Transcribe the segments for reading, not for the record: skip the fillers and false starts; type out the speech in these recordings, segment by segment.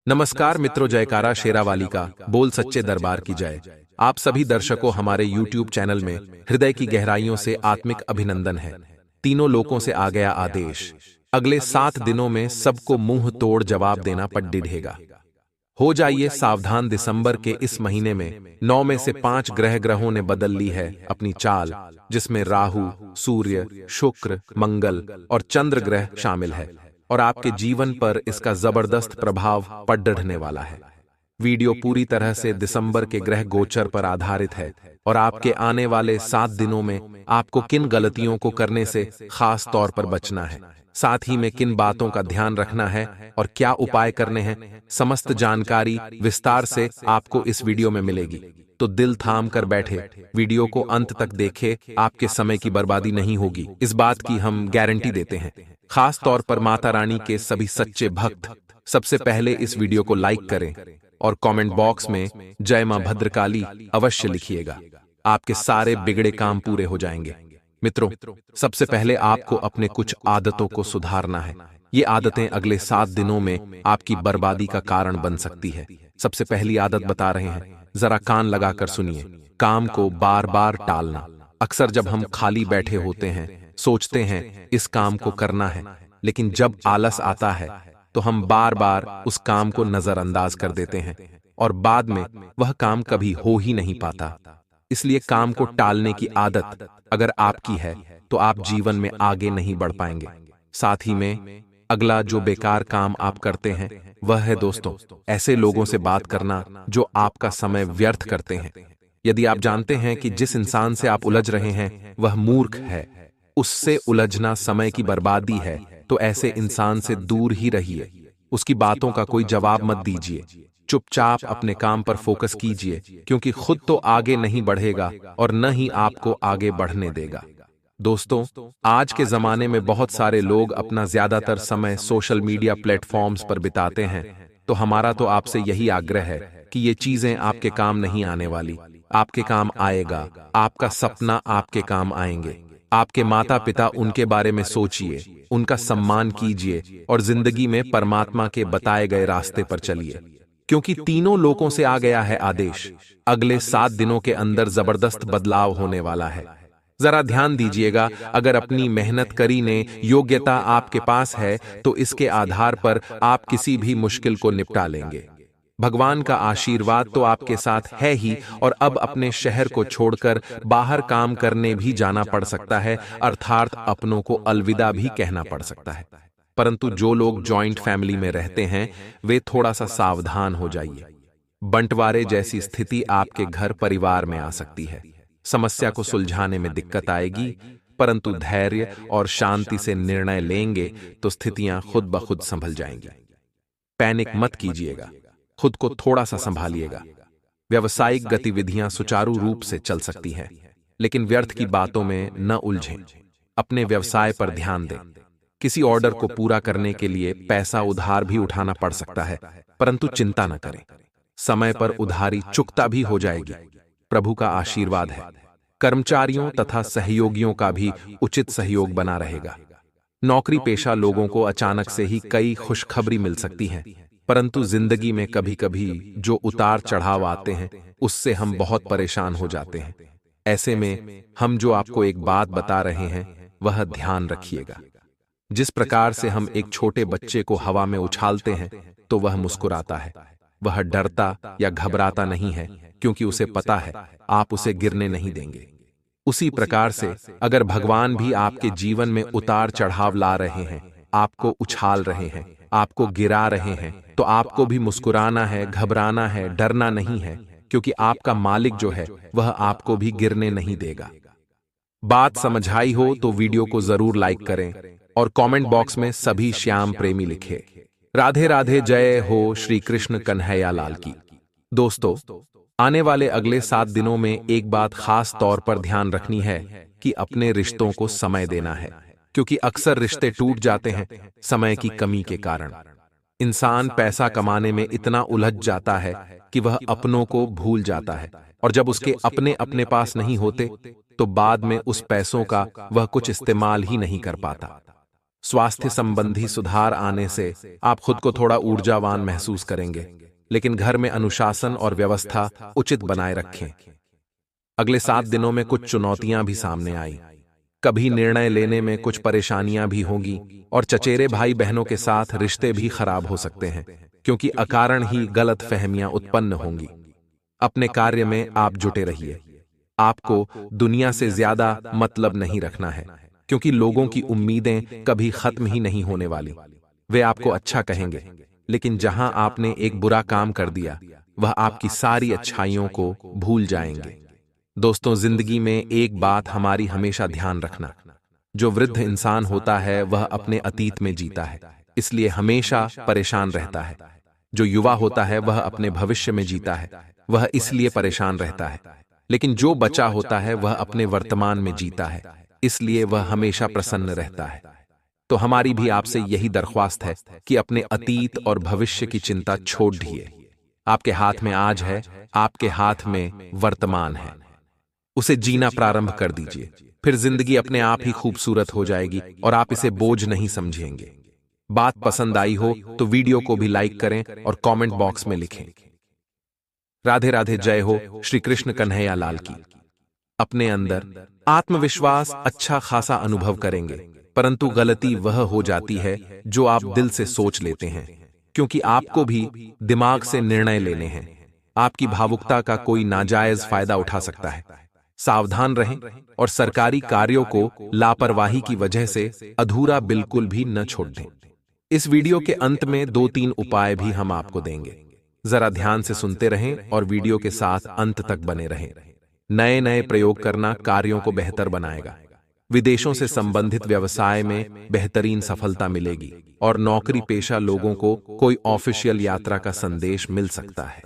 नमस्कार मित्रों, जयकारा शेरावाली का बोल सच्चे दरबार की जय। आप सभी दर्शकों हमारे YouTube चैनल में हृदय की गहराइयों से आत्मिक अभिनंदन है। तीनों लोकों से आ गया आदेश, अगले 7 दिनों में सबको मुंह तोड़ जवाब देना पड़ेगा। हो जाइए सावधान, दिसंबर के इस महीने में 9 में से 5 ग्रहों ने बदल ली है अपनी चाल, जिसमें राहु, सूर्य, शुक्र, मंगल और चंद्र ग्रह शामिल है और आपके जीवन पर इसका जबरदस्त प्रभाव पड़ने वाला है। वीडियो पूरी तरह से दिसंबर के ग्रह गोचर पर आधारित है और आपके आने वाले 7 दिनों में आपको किन गलतियों को करने से खास तौर पर बचना है, साथ ही में किन बातों का ध्यान रखना है और क्या उपाय करने हैं, समस्त जानकारी विस्तार से आपको इस वीडियो में मिलेगी। तो दिल थाम कर बैठे, वीडियो को अंत तक देखे, आपके समय की बर्बादी नहीं होगी, इस बात की हम गारंटी देते हैं। खास तौर पर माता रानी के सभी सच्चे भक्त सबसे पहले इस वीडियो को लाइक करें और कमेंट बॉक्स में जय मां भद्रकाली अवश्य लिखिएगा। आपके सारे बिगड़े काम पूरे हो जाएंगे। मित्रों, सबसे पहले आपको अपने कुछ आदतों को सुधारना है। ये आदतें अगले 7 दिनों में आपकी बर्बादी का कारण बन सकती है। सबसे पहली आदत बता रहे हैं, जरा कान लगाकर सुनिए। काम को बार बार टालना। अक्सर जब हम खाली बैठे होते हैं, सोचते हैं इस काम को करना है, लेकिन जब आलस आता है तो हम बार बार उस काम को नजरअंदाज कर देते हैं और बाद में वह काम कभी हो ही नहीं पाता। इसलिए काम को टालने की आदत अगर आपकी है तो आप जीवन में आगे नहीं बढ़ पाएंगे। साथ ही में अगला जो बेकार काम आप करते हैं वह है दोस्तों, ऐसे लोगों से बात करना जो आपका समय व्यर्थ करते हैं। यदि आप जानते हैं कि जिस इंसान से आप उलझ रहे हैं वह मूर्ख है, उससे उलझना समय की बर्बादी है, तो ऐसे इंसान से दूर ही रहिए। उसकी बातों का कोई जवाब मत दीजिए, चुपचाप अपने काम पर फोकस कीजिए, क्योंकि खुद तो आगे नहीं बढ़ेगा और न ही आपको आगे बढ़ने देगा। दोस्तों, आज के जमाने में बहुत सारे लोग अपना ज्यादातर समय सोशल मीडिया प्लेटफॉर्म्स पर बिताते हैं, तो हमारा तो आपसे यही आग्रह है कि ये चीजें आपके काम नहीं आने वाली। आपके काम आएगा, आपका सपना आपके काम आएंगे। आपके माता पिता, उनके बारे में सोचिए, उनका सम्मान कीजिए और जिंदगी में परमात्मा के बताए गए रास्ते पर चलिए, क्योंकि तीनों लोकों से आ गया है आदेश। अगले 7 दिनों के अंदर जबरदस्त बदलाव होने वाला है। जरा ध्यान दीजिएगा, अगर अपनी मेहनत करी ने योग्यता आपके पास है तो इसके आधार पर आप किसी भी मुश्किल को निपटा लेंगे। भगवान का आशीर्वाद तो आपके साथ है ही, और अब अपने शहर को छोड़कर बाहर काम करने भी जाना पड़ सकता है, अर्थात अपनों को अलविदा भी कहना पड़ सकता है। परंतु जो लोग जॉइंट फैमिली में रहते हैं वे थोड़ा सा सावधान हो जाइए। बंटवारे जैसी स्थिति आपके घर परिवार में आ सकती है। समस्या को सुलझाने में दिक्कत आएगी, परंतु धैर्य और शांति से निर्णय लेंगे तो स्थितियां खुद ब खुद संभल जाएंगी। पैनिक मत कीजिएगा, खुद को थोड़ा सा संभालिएगा। व्यवसायिक गतिविधियां सुचारू रूप से चल सकती हैं, लेकिन व्यर्थ की बातों में न उलझें। अपने व्यवसाय पर ध्यान दें। किसी ऑर्डर को पूरा करने के लिए पैसा उधार भी उठाना पड़ सकता है, परंतु चिंता न करें, समय पर उधारी चुकता भी हो जाएगी। प्रभु का आशीर्वाद है। कर्मचारियों तथा सहयोगियों का भी उचित सहयोग बना रहेगा। नौकरी पेशा लोगों को अचानक से ही कई खुशखबरी मिल सकती हैं, परंतु जिंदगी में कभी कभी जो उतार चढ़ाव आते हैं उससे हम बहुत परेशान हो जाते हैं। ऐसे में हम जो आपको एक बात बता रहे हैं वह ध्यान रखिएगा। जिस प्रकार से हम एक छोटे बच्चे को हवा में उछालते हैं तो वह मुस्कुराता है, वह डरता या घबराता नहीं है, क्योंकि उसे पता है आप उसे गिरने नहीं देंगे। उसी प्रकार से अगर भगवान भी आपके जीवन में उतार चढ़ाव ला रहे हैं, आपको उछाल रहे हैं, आपको गिरा रहे हैं, तो आपको भी मुस्कुराना है, घबराना है, डरना नहीं है, क्योंकि आपका मालिक जो है वह आपको भी गिरने नहीं देगा। बात समझाई हो तो वीडियो को जरूर लाइक करें और कमेंट बॉक्स में सभी श्याम प्रेमी लिखे। राधे राधे, जय हो श्री कृष्ण कन्हैया लाल की। दोस्तों, आने वाले अगले 7 दिनों में एक बात खास तौर पर ध्यान रखनी है कि अपने रिश्तों को समय देना है, क्योंकि अक्सर रिश्ते टूट जाते हैं समय की कमी के कारण। इंसान पैसा कमाने में इतना उलझ जाता है कि वह अपनों को भूल जाता है, और जब उसके अपने अपने पास नहीं होते तो बाद में उस पैसों का वह कुछ इस्तेमाल ही नहीं कर पाता। स्वास्थ्य संबंधी सुधार आने से आप खुद को थोड़ा ऊर्जावान महसूस करेंगे, लेकिन घर में अनुशासन और व्यवस्था उचित बनाए रखें। अगले 7 दिनों में कुछ चुनौतियां भी सामने आई। कभी निर्णय लेने में कुछ परेशानियां भी होंगी और चचेरे भाई बहनों के साथ रिश्ते भी खराब हो सकते हैं, क्योंकि अकारण ही गलत फहमियां उत्पन्न होंगी। अपने कार्य में आप जुटे रहिए। आपको दुनिया से ज्यादा मतलब नहीं रखना है, क्योंकि लोगों की उम्मीदें कभी खत्म ही नहीं होने वाली। वे आपको अच्छा कहेंगे, लेकिन जहां आपने एक बुरा काम कर दिया, वह आपकी सारी अच्छाइयों को भूल जाएंगे। दोस्तों, जिंदगी में एक बात हमारी हमेशा ध्यान रखना, जो वृद्ध इंसान होता है वह अपने अतीत में जीता है, इसलिए हमेशा परेशान रहता है। जो युवा होता है वह अपने भविष्य में जीता है, वह इसलिए परेशान रहता है। लेकिन जो बचा होता है वह अपने वर्तमान में जीता है, इसलिए वह हमेशा प्रसन्न रहता है। तो हमारी भी आपसे यही दरख्वास्त है कि अपने अतीत और भविष्य की चिंता छोड़ दिए। आपके हाथ में आज है, आपके हाथ में वर्तमान है। उसे जीना प्रारंभ कर दीजिए, फिर जिंदगी अपने आप ही खूबसूरत हो जाएगी और आप इसे बोझ नहीं समझेंगे। बात पसंद आई हो तो वीडियो को भी लाइक करें और कमेंट बॉक्स में लिखें। राधे राधे, जय हो श्री कृष्ण कन्हैया लाल की। अपने अंदर आत्मविश्वास अच्छा खासा अनुभव करेंगे, परंतु गलती वह हो जाती है जो आप दिल से सोच लेते हैं, क्योंकि आपको भी दिमाग से निर्णय लेने हैं। आपकी भावुकता का कोई नाजायज फायदा उठा सकता है। सावधान रहें और सरकारी कार्यों को लापरवाही की वजह से अधूरा बिल्कुल भी न छोड़ दें। इस वीडियो के अंत में 2-3 उपाय भी हम आपको देंगे। जरा ध्यान से सुनते रहें और वीडियो के साथ अंत तक बने रहें। नए नए प्रयोग करना कार्यों को बेहतर बनाएगा। विदेशों से संबंधित व्यवसाय में बेहतरीन सफलता मिलेगी और नौकरी पेशा लोगों को कोई ऑफिशियल यात्रा का संदेश मिल सकता है।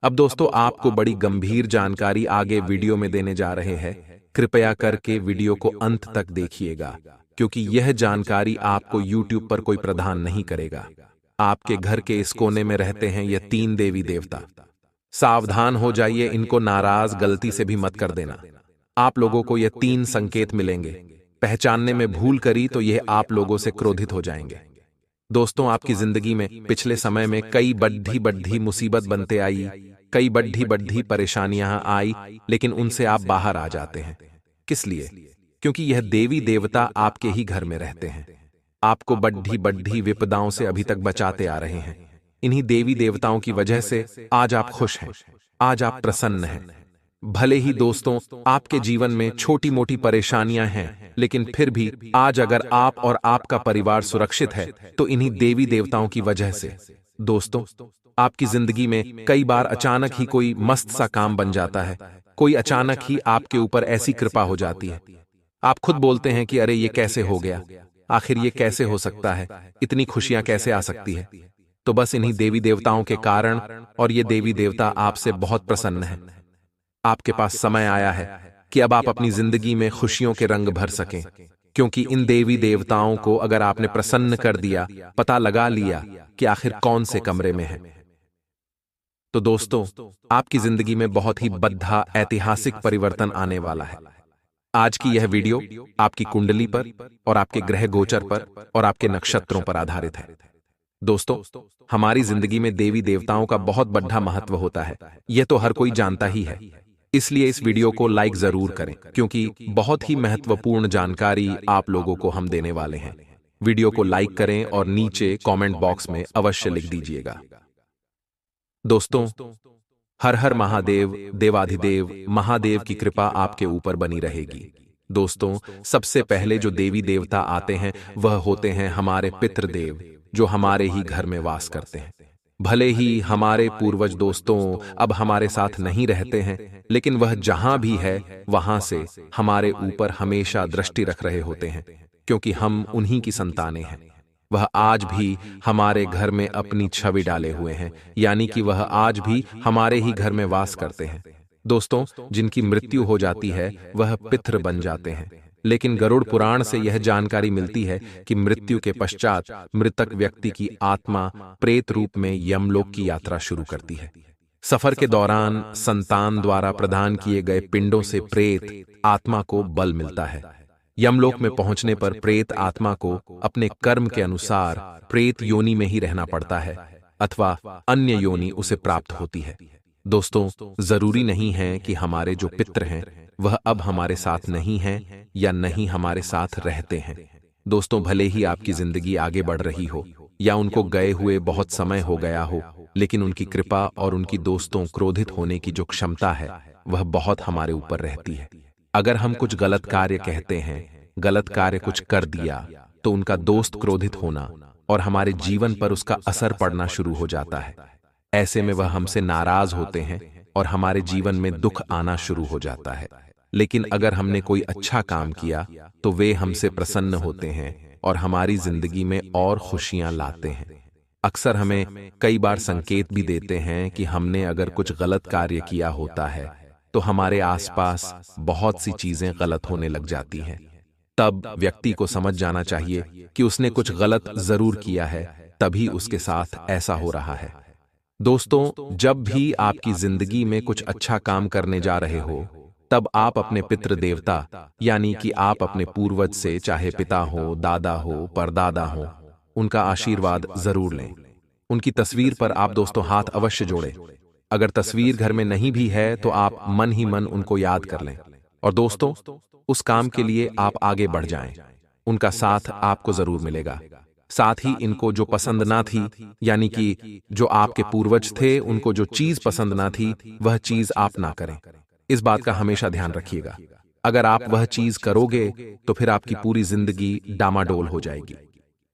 अब दोस्तों, आपको बड़ी गंभीर जानकारी आगे वीडियो में देने जा रहे हैं। कृपया करके वीडियो को अंत तक देखिएगा, क्योंकि यह जानकारी आपको YouTube पर कोई प्रदान नहीं करेगा। आपके घर के इस कोने में रहते हैं ये 3 देवी देवता। सावधान हो जाइए, इनको नाराज गलती से भी मत कर देना। आप लोगों को ये 3 संकेत मिलेंगे। पहचानने में भूल करी तो यह आप लोगों से क्रोधित हो जाएंगे। दोस्तों, आपकी जिंदगी में पिछले समय में कई बड़ी मुसीबत बनते आई, कई बड़ी परेशानियां आई, लेकिन उनसे आप बाहर आ जाते हैं। किस लिए? क्योंकि यह देवी देवता आपके ही घर में रहते हैं। आपको बड़ी विपदाओं से अभी तक बचाते आ रहे हैं। इन्हीं देवी देवताओं की वजह से आज आप खुश हैं, आज आप प्रसन्न हैं। भले ही दोस्तों आपके जीवन में छोटी मोटी परेशानियां हैं, लेकिन फिर भी आज अगर आप और आपका परिवार सुरक्षित है तो इन्हीं देवी देवताओं की वजह से। दोस्तों, आपकी जिंदगी में कई बार अचानक ही कोई मस्त सा काम बन जाता है। कोई अचानक ही आपके ऊपर ऐसी कृपा हो जाती है, आप खुद बोलते हैं कि अरे ये कैसे हो गया, आखिर ये कैसे हो सकता है, इतनी खुशियां कैसे आ सकती है। तो बस इन्हीं देवी देवताओं के कारण, और ये देवी देवता आपसे बहुत प्रसन्न हैं। आपके पास समय आया है कि अब आप अपनी जिंदगी में खुशियों के रंग भर सकें, क्योंकि इन देवी देवताओं को अगर आपने प्रसन्न कर दिया, पता लगा लिया कि आखिर कौन से कमरे में है, तो दोस्तों आपकी जिंदगी में बहुत ही बड़ा ऐतिहासिक परिवर्तन आने वाला है। आज की यह वीडियो आपकी कुंडली पर और आपके ग्रह गोचर पर और आपके नक्षत्रों पर आधारित है। दोस्तों, हमारी जिंदगी में देवी देवताओं का बहुत बड़ा महत्व होता है, यह तो हर कोई जानता ही है। इसलिए इस वीडियो को लाइक जरूर करें, क्योंकि बहुत ही महत्वपूर्ण जानकारी आप लोगों को हम देने वाले हैं। वीडियो को लाइक करें और नीचे कमेंट बॉक्स में अवश्य लिख दीजिएगा। दोस्तों, हर हर महादेव, देवाधिदेव महादेव की कृपा आपके ऊपर बनी रहेगी। दोस्तों, सबसे पहले जो देवी देवता आते हैं वह होते हैं हमारे पितृदेव, जो हमारे ही घर में वास करते हैं। भले ही हमारे पूर्वज दोस्तों अब हमारे साथ नहीं रहते हैं, लेकिन वह जहां भी है वहां से हमारे ऊपर हमेशा दृष्टि रख रहे होते हैं, क्योंकि हम उन्हीं की संतानें हैं। वह आज भी हमारे घर में अपनी छवि डाले हुए हैं, यानी कि वह आज भी हमारे ही घर में वास करते हैं। दोस्तों, जिनकी मृत्यु हो जाती है वह पितृ बन जाते हैं, लेकिन गरुड़ पुराण से यह जानकारी मिलती है कि मृत्यु के पश्चात मृतक व्यक्ति की आत्मा प्रेत रूप में यमलोक की यात्रा शुरू करती है। सफर के दौरान संतान द्वारा प्रदान किए गए पिंडों से प्रेत आत्मा को बल मिलता है। यमलोक में पहुंचने पर प्रेत आत्मा को अपने कर्म के अनुसार प्रेत योनि में ही रहना पड़ता है अथवा अन्य योनि उसे प्राप्त होती है। दोस्तों, जरूरी नहीं है कि हमारे जो पितृ हैं वह अब हमारे साथ नहीं हैं या नहीं हमारे साथ रहते हैं। दोस्तों, भले ही आपकी जिंदगी आगे बढ़ रही हो या उनको गए हुए बहुत समय हो गया हो, लेकिन उनकी कृपा और उनकी दोस्तों क्रोधित होने की जो क्षमता है वह बहुत हमारे ऊपर रहती है। अगर हम कुछ गलत कार्य कहते हैं, गलत कार्य कुछ कर दिया, तो उनका दोस्त क्रोधित होना और हमारे जीवन पर उसका असर पड़ना शुरू हो जाता है। ऐसे में वह हमसे नाराज होते हैं और हमारे जीवन में दुख आना शुरू हो जाता है। लेकिन अगर हमने कोई अच्छा काम किया तो वे हमसे प्रसन्न होते हैं और हमारी जिंदगी में और खुशियां लाते हैं। अक्सर हमें कई बार संकेत भी देते हैं कि हमने अगर कुछ गलत कार्य किया होता है तो हमारे आसपास बहुत सी चीजें गलत होने लग जाती हैं। तब व्यक्ति को समझ जाना चाहिए कि उसने कुछ गलत जरूर किया है, तभी उसके साथ ऐसा हो रहा है। दोस्तों, जब भी आपकी जिंदगी में कुछ अच्छा काम करने जा रहे हो, तब आप अपने पितृ देवता यानी कि आप अपने पूर्वज से, चाहे पिता हो, दादा हो, परदादा हो, उनका आशीर्वाद जरूर लें। उनकी तस्वीर पर आप दोस्तों हाथ अवश्य जोड़ें। अगर तस्वीर घर में नहीं भी है तो आप मन ही मन उनको याद कर लें और दोस्तों उस काम के लिए आप आगे बढ़ जाएं। उनका साथ आपको जरूर मिलेगा। साथ ही इनको जो पसंद ना थी, यानी कि जो आपके पूर्वज थे उनको जो चीज पसंद ना थी, वह चीज आप ना करें। इस बात का हमेशा ध्यान रखिएगा। अगर आप वह चीज करोगे तो फिर आपकी पूरी जिंदगी डामाडोल हो जाएगी।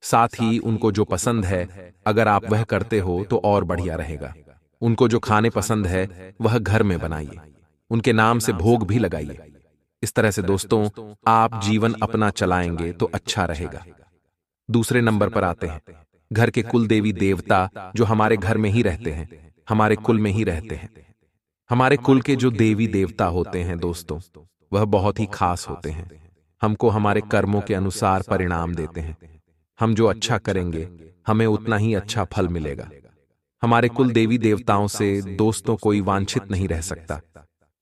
साथ ही उनको जो पसंद है, अगर आप वह करते हो तो और बढ़िया रहेगा। उनको जो खाने पसंद है वह घर में बनाइए, उनके नाम से भोग भी लगाइए। इस तरह से दोस्तों आप जीवन अपना चलाएंगे तो अच्छा रहेगा। दूसरे नंबर पर आते हैं घर के कुल देवी देवता, जो हमारे घर में ही रहते हैं, हमारे कुल में ही रहते हैं। हमारे कुल के जो देवी देवता होते हैं दोस्तों, वह बहुत ही खास होते हैं। हमको हमारे कर्मों के अनुसार परिणाम देते हैं। हम जो अच्छा करेंगे हमें उतना ही अच्छा फल मिलेगा। हमारे कुल देवी देवताओं से दोस्तों कोई वांछित नहीं रह सकता,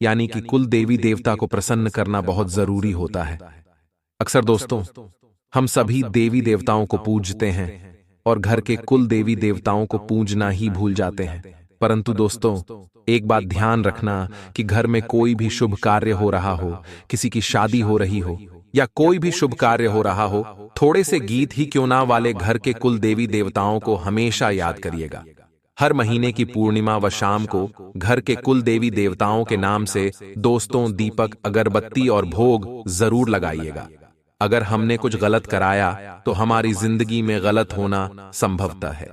यानी कि कुल देवी देवता को प्रसन्न करना बहुत जरूरी होता है। अक्सर दोस्तों हम सभी देवी देवताओं को पूजते हैं और घर के कुल देवी देवताओं को पूजना ही भूल जाते हैं। परंतु दोस्तों एक बात ध्यान रखना कि घर में कोई भी शुभ कार्य हो रहा हो, किसी की शादी हो रही हो या कोई भी शुभ कार्य हो रहा हो, थोड़े से गीत ही क्यों ना वाले घर के कुल देवी देवताओं को हमेशा याद करिएगा। हर महीने की पूर्णिमा व शाम को घर के कुल देवी देवताओं के नाम से दोस्तों दीपक, अगरबत्ती और भोग जरूर लगाइएगा। अगर हमने कुछ गलत कराया तो हमारी जिंदगी में गलत होना संभवतः है।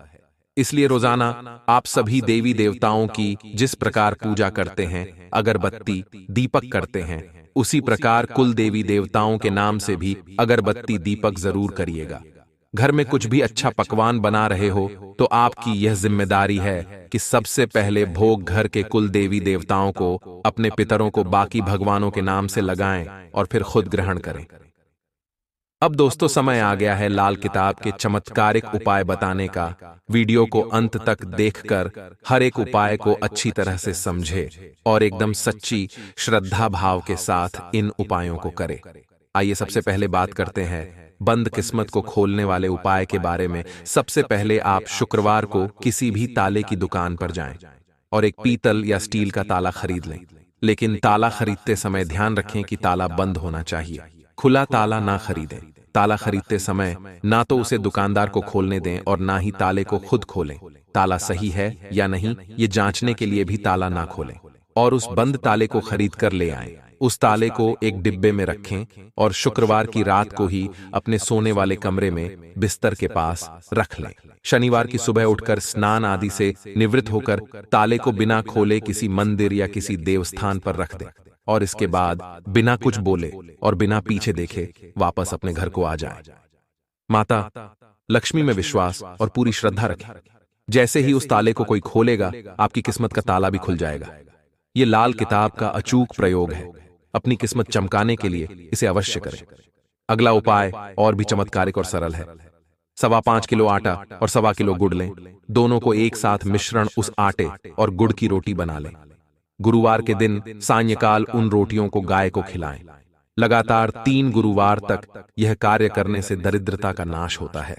इसलिए रोजाना आप सभी देवी देवताओं की जिस प्रकार पूजा करते हैं, अगरबत्ती दीपक करते हैं, उसी प्रकार कुल देवी देवताओं के नाम से भी अगरबत्ती दीपक जरूर करिएगा। घर में कुछ भी अच्छा पकवान बना रहे हो तो आपकी यह जिम्मेदारी है कि सबसे पहले भोग घर के कुल देवी देवताओं को, अपने पितरों को बाकी भगवानों के नाम से लगाएं और फिर खुद ग्रहण करें। अब दोस्तों समय आ गया है लाल किताब के चमत्कारिक उपाय बताने का। वीडियो को अंत तक देखकर हर एक उपाय को अच्छी तरह से समझे और एकदम सच्ची श्रद्धा भाव के साथ इन उपायों को करे। आइए सबसे पहले बात करते हैं बंद किस्मत को खोलने वाले उपाय के बारे में। सबसे पहले आप शुक्रवार को किसी भी ताले की दुकान पर जाएं और एक पीतल या स्टील का ताला खरीद लें। लेकिन ताला खरीदते समय ध्यान रखें कि ताला बंद होना चाहिए। खुला ताला ना खरीदें। ताला खरीदते समय ना तो उसे दुकानदार को खोलने दें और ना ही ताले को खुद खोलें। ताला सही है या नहीं ये जांचने के लिए भी ताला ना खोलें और उस बंद ताले को खरीद कर ले आएं। उस ताले को एक डिब्बे में रखें और शुक्रवार की रात को ही अपने सोने वाले कमरे में बिस्तर के पास रख लें। शनिवार की सुबह उठकर स्नान आदि से निवृत्त होकर ताले को बिना खोले किसी मंदिर या किसी देवस्थान पर रख दें और इसके बाद बिना कुछ बोले और बिना पीछे देखे वापस अपने घर को आ जाएं। माता लक्ष्मी में विश्वास और पूरी श्रद्धा रखें। जैसे ही उस ताले को कोई खोलेगा आपकी किस्मत का ताला भी खुल जाएगा। ये लाल किताब का अचूक प्रयोग है। अपनी किस्मत चमकाने के लिए इसे अवश्य करें। अगला उपाय और भी चमत्कारिक और सरल है। 5.25 किलो आटा और 1.25 किलो गुड़ लें। दोनों को एक साथ मिश्रण उस आटे और गुड़ की रोटी बना लें। गुरुवार के दिन सायंकाल उन रोटियों को गाय को खिलाएं। लगातार 3 गुरुवार तक यह कार्य करने से दरिद्रता का नाश होता है।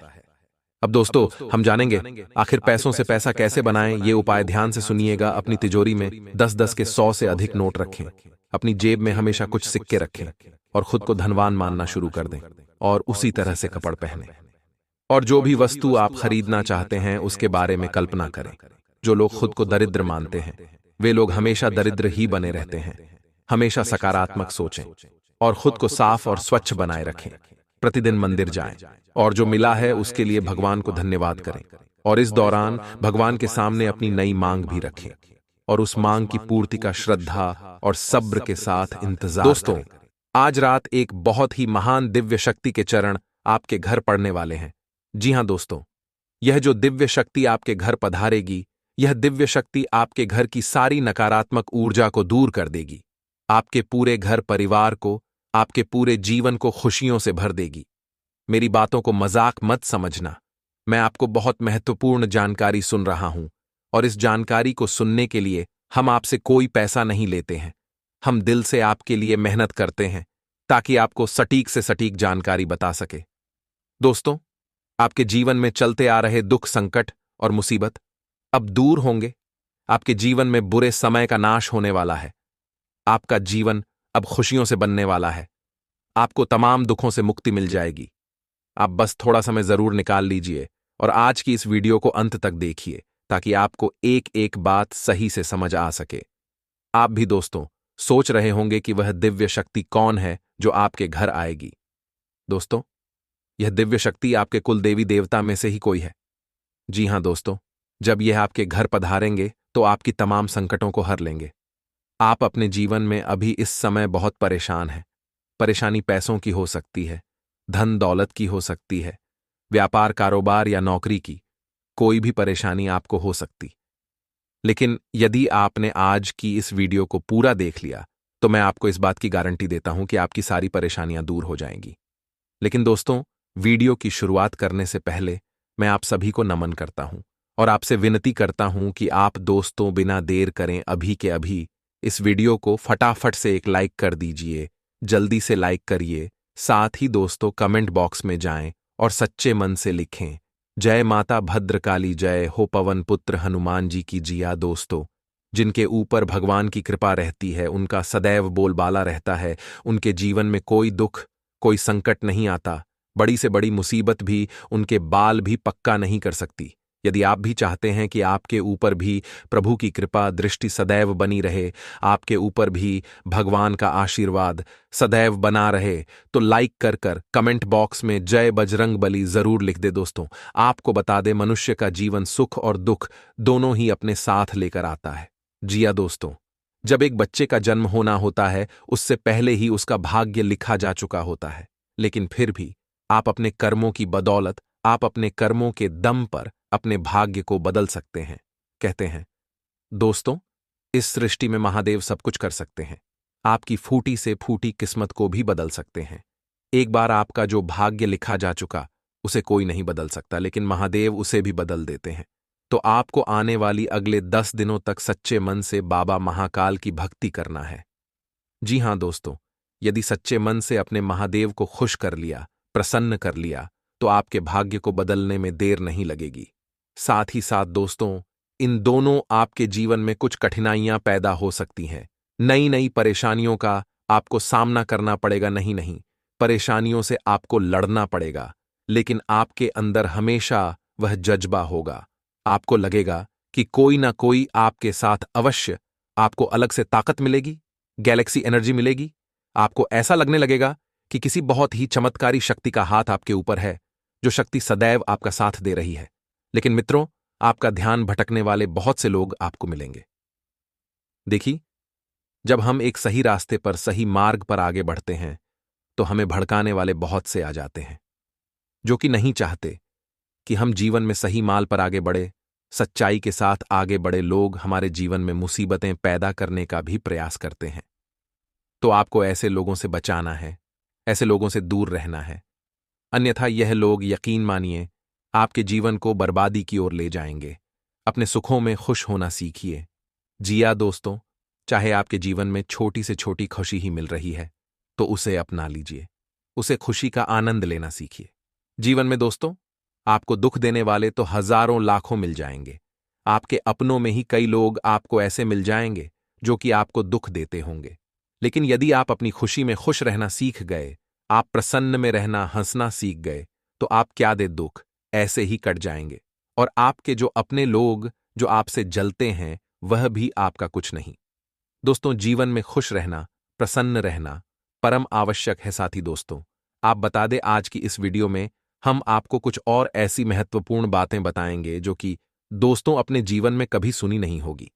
अब दोस्तों, हम जानेंगे आखिर पैसों से पैसा कैसे बनाएं। ये उपाय ध्यान से सुनिएगा। अपनी तिजोरी में 10-10 के 100 से अधिक नोट रखें। अपनी जेब में हमेशा कुछ सिक्के रखें और खुद को धनवान मानना शुरू कर दें और उसी तरह से कपड़ पहने। और जो भी वस्तु आप खरीदना चाहते हैं उसके बारे में कल्पना करें। जो लोग खुद को दरिद्र मानते हैं वे लोग हमेशा दरिद्र ही बने रहते हैं। हमेशा सकारात्मक सोचें और खुद को साफ और स्वच्छ बनाए रखें। प्रतिदिन मंदिर जाएं और जो मिला है उसके लिए भगवान को धन्यवाद करें। और इस दौरान भगवान के सामने अपनी नई मांग भी रखें और उस मांग की पूर्ति का श्रद्धा और सब्र के साथ इंतजार। दोस्तों, आज रात एक बहुत ही महान दिव्य शक्ति के चरण आपके घर पड़ने वाले हैं। जी हां दोस्तों, यह जो दिव्य शक्ति आपके घर पधारेगी, यह दिव्य शक्ति आपके घर की सारी नकारात्मक ऊर्जा को दूर कर देगी। आपके पूरे घर परिवार को, आपके पूरे जीवन को खुशियों से भर देगी। मेरी बातों को मजाक मत समझना। मैं आपको बहुत महत्वपूर्ण जानकारी सुन रहा हूं और इस जानकारी को सुनने के लिए हम आपसे कोई पैसा नहीं लेते हैं। हम दिल से आपके लिए मेहनत करते हैं ताकि आपको सटीक से सटीक जानकारी बता सके। दोस्तों, आपके जीवन में चलते आ रहे दुख, संकट और मुसीबत अब दूर होंगे। आपके जीवन में बुरे समय का नाश होने वाला है। आपका जीवन अब खुशियों से बनने वाला है। आपको तमाम दुखों से मुक्ति मिल जाएगी। आप बस थोड़ा समय जरूर निकाल लीजिए और आज की इस वीडियो को अंत तक देखिए ताकि आपको एक एक बात सही से समझ आ सके। आप भी दोस्तों सोच रहे होंगे कि वह दिव्य शक्ति कौन है जो आपके घर आएगी। दोस्तों, यह दिव्य शक्ति आपके कुल देवी देवता में से ही कोई है। जी हां दोस्तों, जब यह आपके घर पधारेंगे तो आपकी तमाम संकटों को हर लेंगे। आप अपने जीवन में अभी इस समय बहुत परेशान हैं। परेशानी पैसों की हो सकती है, धन दौलत की हो सकती है, व्यापार कारोबार या नौकरी की, कोई भी परेशानी आपको हो सकती। लेकिन यदि आपने आज की इस वीडियो को पूरा देख लिया तो मैं आपको इस बात की गारंटी देता हूं कि आपकी सारी परेशानियां दूर हो जाएंगी। लेकिन दोस्तों, वीडियो की शुरुआत करने से पहले मैं आप सभी को नमन करता हूं और आपसे विनती करता हूं कि आप दोस्तों बिना देर करें अभी के अभी इस वीडियो को फटाफट से एक लाइक कर दीजिए। जल्दी से लाइक करिए। साथ ही दोस्तों कमेंट बॉक्स में जाएं और सच्चे मन से लिखें, जय माता भद्रकाली, जय हो पवन पुत्र हनुमान जी की। जिया दोस्तों, जिनके ऊपर भगवान की कृपा रहती है, उनका सदैव बोलबाला रहता है, उनके जीवन में कोई दुख, कोई संकट नहीं आता। बड़ी से बड़ी मुसीबत भी उनके बाल भी पक्का नहीं कर सकती। यदि आप भी चाहते हैं कि आपके ऊपर भी प्रभु की कृपा दृष्टि सदैव बनी रहे, आपके ऊपर भी भगवान का आशीर्वाद सदैव बना रहे, तो लाइक कर कर कमेंट बॉक्स में जय बजरंग बली जरूर लिख दे। दोस्तों, आपको बता दे, मनुष्य का जीवन सुख और दुख दोनों ही अपने साथ लेकर आता है। जिया दोस्तों, जब एक बच्चे का जन्म होना होता है उससे पहले ही उसका भाग्य लिखा जा चुका होता है। लेकिन फिर भी आप अपने कर्मों की बदौलत, आप अपने कर्मों के दम पर अपने भाग्य को बदल सकते हैं। कहते हैं दोस्तों, इस सृष्टि में महादेव सब कुछ कर सकते हैं। आपकी फूटी से फूटी किस्मत को भी बदल सकते हैं। एक बार आपका जो भाग्य लिखा जा चुका उसे कोई नहीं बदल सकता, लेकिन महादेव उसे भी बदल देते हैं। तो आपको आने वाली अगले 10 दिनों तक सच्चे मन से बाबा महाकाल की भक्ति करना है। जी हां दोस्तों, यदि सच्चे मन से अपने महादेव को खुश कर लिया, प्रसन्न कर लिया, तो आपके भाग्य को बदलने में देर नहीं लगेगी। साथ ही साथ दोस्तों, इन दोनों आपके जीवन में कुछ कठिनाइयां पैदा हो सकती हैं। नई नई परेशानियों का आपको सामना करना पड़ेगा। नहीं, परेशानियों से आपको लड़ना पड़ेगा, लेकिन आपके अंदर हमेशा वह जज्बा होगा। आपको लगेगा कि कोई ना कोई आपके साथ अवश्य, आपको अलग से ताकत मिलेगी, गैलेक्सी एनर्जी मिलेगी। आपको ऐसा लगने लगेगा कि किसी बहुत ही चमत्कारी शक्ति का हाथ आपके ऊपर है, जो शक्ति सदैव आपका साथ दे रही है। लेकिन मित्रों, आपका ध्यान भटकने वाले बहुत से लोग आपको मिलेंगे। देखिए, जब हम एक सही रास्ते पर, सही मार्ग पर आगे बढ़ते हैं तो हमें भड़काने वाले बहुत से आ जाते हैं, जो कि नहीं चाहते कि हम जीवन में सही माल पर आगे बढ़े। सच्चाई के साथ आगे बढ़े लोग हमारे जीवन में मुसीबतें पैदा करने का भी प्रयास करते हैं। तो आपको ऐसे लोगों से बचाना है, ऐसे लोगों से दूर रहना है। अन्यथा यह लोग, यकीन मानिए, आपके जीवन को बर्बादी की ओर ले जाएंगे। अपने सुखों में खुश होना सीखिए। जिया दोस्तों, चाहे आपके जीवन में छोटी से छोटी खुशी ही मिल रही है, तो उसे अपना लीजिए। उसे खुशी का आनंद लेना सीखिए। जीवन में दोस्तों, आपको दुख देने वाले तो हजारों लाखों मिल जाएंगे। आपके अपनों में ही कई लोग आपको ऐसे मिल जाएंगे जो कि आपको दुख देते होंगे। लेकिन यदि आप अपनी खुशी में खुश रहना सीख गए, आप प्रसन्न में रहना, हंसना सीख गए, तो आप क्या दे दुख ऐसे ही कट जाएंगे। और आपके जो अपने लोग जो आपसे जलते हैं, वह भी आपका कुछ नहीं। दोस्तों, जीवन में खुश रहना, प्रसन्न रहना परम आवश्यक है। साथी दोस्तों, आप बता दें, आज की इस वीडियो में हम आपको कुछ और ऐसी महत्वपूर्ण बातें बताएंगे जो कि दोस्तों अपने जीवन में कभी सुनी नहीं होगी।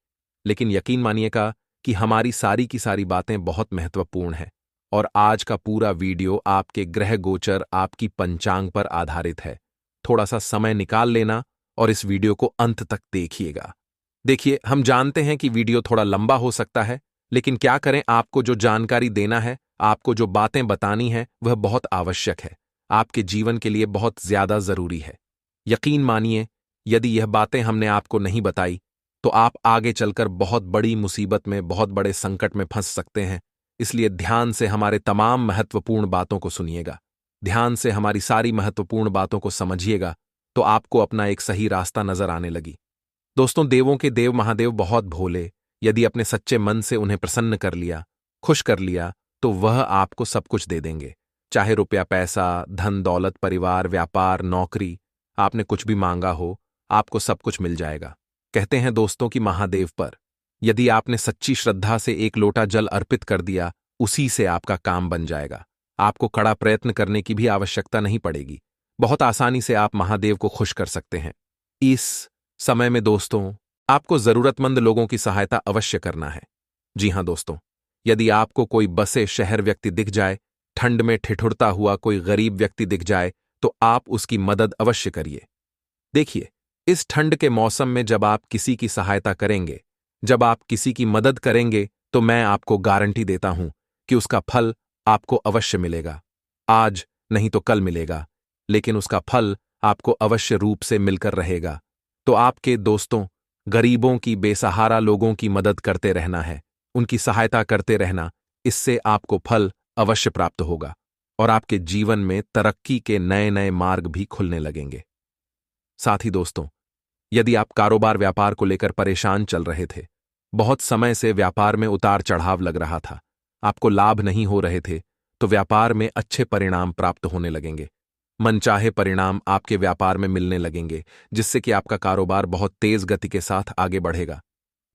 लेकिन यकीन मानिएगा कि हमारी सारी की सारी बातें बहुत महत्वपूर्ण हैं। और आज का पूरा वीडियो आपके ग्रह गोचर, आपकी पंचांग पर आधारित है। थोड़ा सा समय निकाल लेना और इस वीडियो को अंत तक देखिएगा। देखिए, हम जानते हैं कि वीडियो थोड़ा लंबा हो सकता है, लेकिन क्या करें, आपको जो जानकारी देना है, आपको जो बातें बतानी है, वह बहुत आवश्यक है। आपके जीवन के लिए बहुत ज्यादा जरूरी है। यकीन मानिए, यदि यह बातें हमने आपको नहीं बताई तो आप आगे चलकर बहुत बड़ी मुसीबत में, बहुत बड़े संकट में फंस सकते हैं। इसलिए ध्यान से हमारे तमाम महत्वपूर्ण बातों को सुनिएगा। ध्यान से हमारी सारी महत्वपूर्ण बातों को समझिएगा, तो आपको अपना एक सही रास्ता नजर आने लगी। दोस्तों, देवों के देव महादेव बहुत भोले। यदि अपने सच्चे मन से उन्हें प्रसन्न कर लिया, खुश कर लिया, तो वह आपको सब कुछ दे देंगे। चाहे रुपया, पैसा, धन दौलत, परिवार, व्यापार, नौकरी, आपने कुछ भी मांगा हो, आपको सब कुछ मिल जाएगा। कहते हैं दोस्तों कि महादेव पर यदि आपने सच्ची श्रद्धा से एक लोटा जल अर्पित कर दिया, उसी से आपका काम बन जाएगा। आपको कड़ा प्रयत्न करने की भी आवश्यकता नहीं पड़ेगी। बहुत आसानी से आप महादेव को खुश कर सकते हैं। इस समय में दोस्तों, आपको जरूरतमंद लोगों की सहायता अवश्य करना है। जी हां दोस्तों, यदि आपको कोई बसे शहर व्यक्ति दिख जाए, ठंड में ठिठुरता हुआ कोई गरीब व्यक्ति दिख जाए, तो आप उसकी मदद अवश्य करिए। देखिए, इस ठंड के मौसम में जब आप किसी की सहायता करेंगे, जब आप किसी की मदद करेंगे, तो मैं आपको गारंटी देता हूं कि उसका फल आपको अवश्य मिलेगा। आज नहीं तो कल मिलेगा, लेकिन उसका फल आपको अवश्य रूप से मिलकर रहेगा। तो आपके दोस्तों, गरीबों की, बेसहारा लोगों की मदद करते रहना है, उनकी सहायता करते रहना। इससे आपको फल अवश्य प्राप्त होगा और आपके जीवन में तरक्की के नए नए मार्ग भी खुलने लगेंगे। साथ ही दोस्तों, यदि आप कारोबार, व्यापार को लेकर परेशान चल रहे थे, बहुत समय से व्यापार में उतार चढ़ाव लग रहा था, आपको लाभ नहीं हो रहे थे, तो व्यापार में अच्छे परिणाम प्राप्त होने लगेंगे। मनचाहे परिणाम आपके व्यापार में मिलने लगेंगे, जिससे कि आपका कारोबार बहुत तेज गति के साथ आगे बढ़ेगा।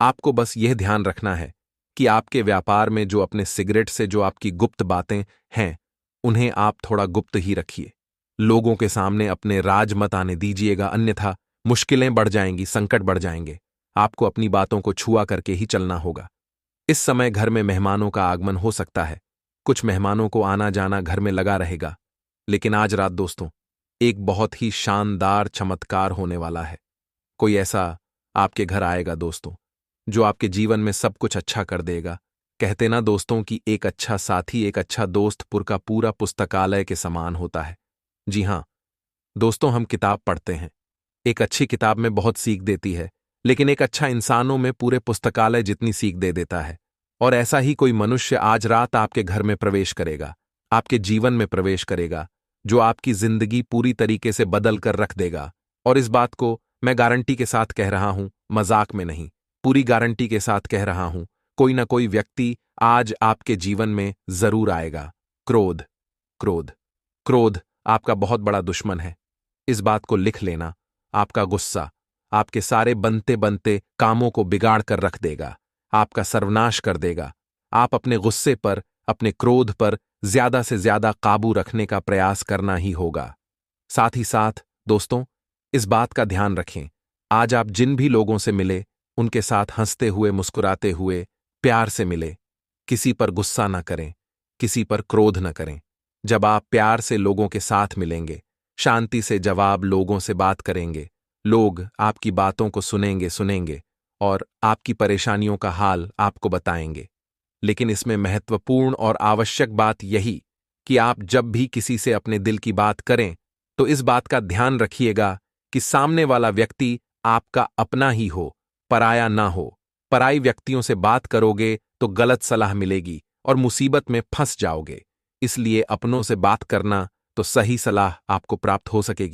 आपको बस यह ध्यान रखना है कि आपके व्यापार में जो अपने सिगरेट से जो आपकी गुप्त बातें हैं, उन्हें आप थोड़ा गुप्त ही रखिए। लोगों के सामने अपने राज मत आने दीजिएगा, अन्यथा मुश्किलें बढ़ जाएंगी, संकट बढ़ जाएंगे। आपको अपनी बातों को छुआ करके ही चलना होगा। इस समय घर में मेहमानों का आगमन हो सकता है। कुछ मेहमानों को आना जाना घर में लगा रहेगा। लेकिन आज रात दोस्तों, एक बहुत ही शानदार चमत्कार होने वाला है। कोई ऐसा आपके घर आएगा दोस्तों, जो आपके जीवन में सब कुछ अच्छा कर देगा। कहते ना दोस्तों कि एक अच्छा साथी, एक अच्छा दोस्त का पूरा पुस्तकालय के समान होता है। जी हां दोस्तों, हम किताब पढ़ते हैं, एक अच्छी किताब में बहुत सीख देती है, लेकिन एक अच्छा इंसानों में पूरे पुस्तकालय जितनी सीख दे देता है। और ऐसा ही कोई मनुष्य आज रात आपके घर में प्रवेश करेगा, आपके जीवन में प्रवेश करेगा, जो आपकी जिंदगी पूरी तरीके से बदल कर रख देगा। और इस बात को मैं गारंटी के साथ कह रहा हूं, मजाक में नहीं, पूरी गारंटी के साथ कह रहा हूं। कोई ना कोई व्यक्ति आज आपके जीवन में जरूर आएगा। क्रोध, क्रोध, क्रोध आपका बहुत बड़ा दुश्मन है। इस बात को लिख लेना। आपका गुस्सा आपके सारे बनते बनते कामों को बिगाड़ कर रख देगा, आपका सर्वनाश कर देगा। आप अपने गुस्से पर, अपने क्रोध पर ज्यादा से ज्यादा काबू रखने का प्रयास करना ही होगा। साथ ही साथ दोस्तों, इस बात का ध्यान रखें, आज आप जिन भी लोगों से मिले, उनके साथ हंसते हुए, मुस्कुराते हुए, प्यार से मिले। किसी पर गुस्सा न करें, किसी पर क्रोध न करें। जब आप प्यार से लोगों के साथ मिलेंगे, शांति से जवाब लोगों से बात करेंगे, लोग आपकी बातों को सुनेंगे और आपकी परेशानियों का हाल आपको बताएंगे। लेकिन इसमें महत्वपूर्ण और आवश्यक बात यही कि आप जब भी किसी से अपने दिल की बात करें, तो इस बात का ध्यान रखिएगा कि सामने वाला व्यक्ति आपका अपना ही हो, पराया ना हो। पराई व्यक्तियों से बात करोगे तो गलत सलाह मिलेगी और मुसीबत में फंस जाओगे। इसलिए अपनों से बात करना तो सही सलाह आपको प्राप्त हो सकेगी।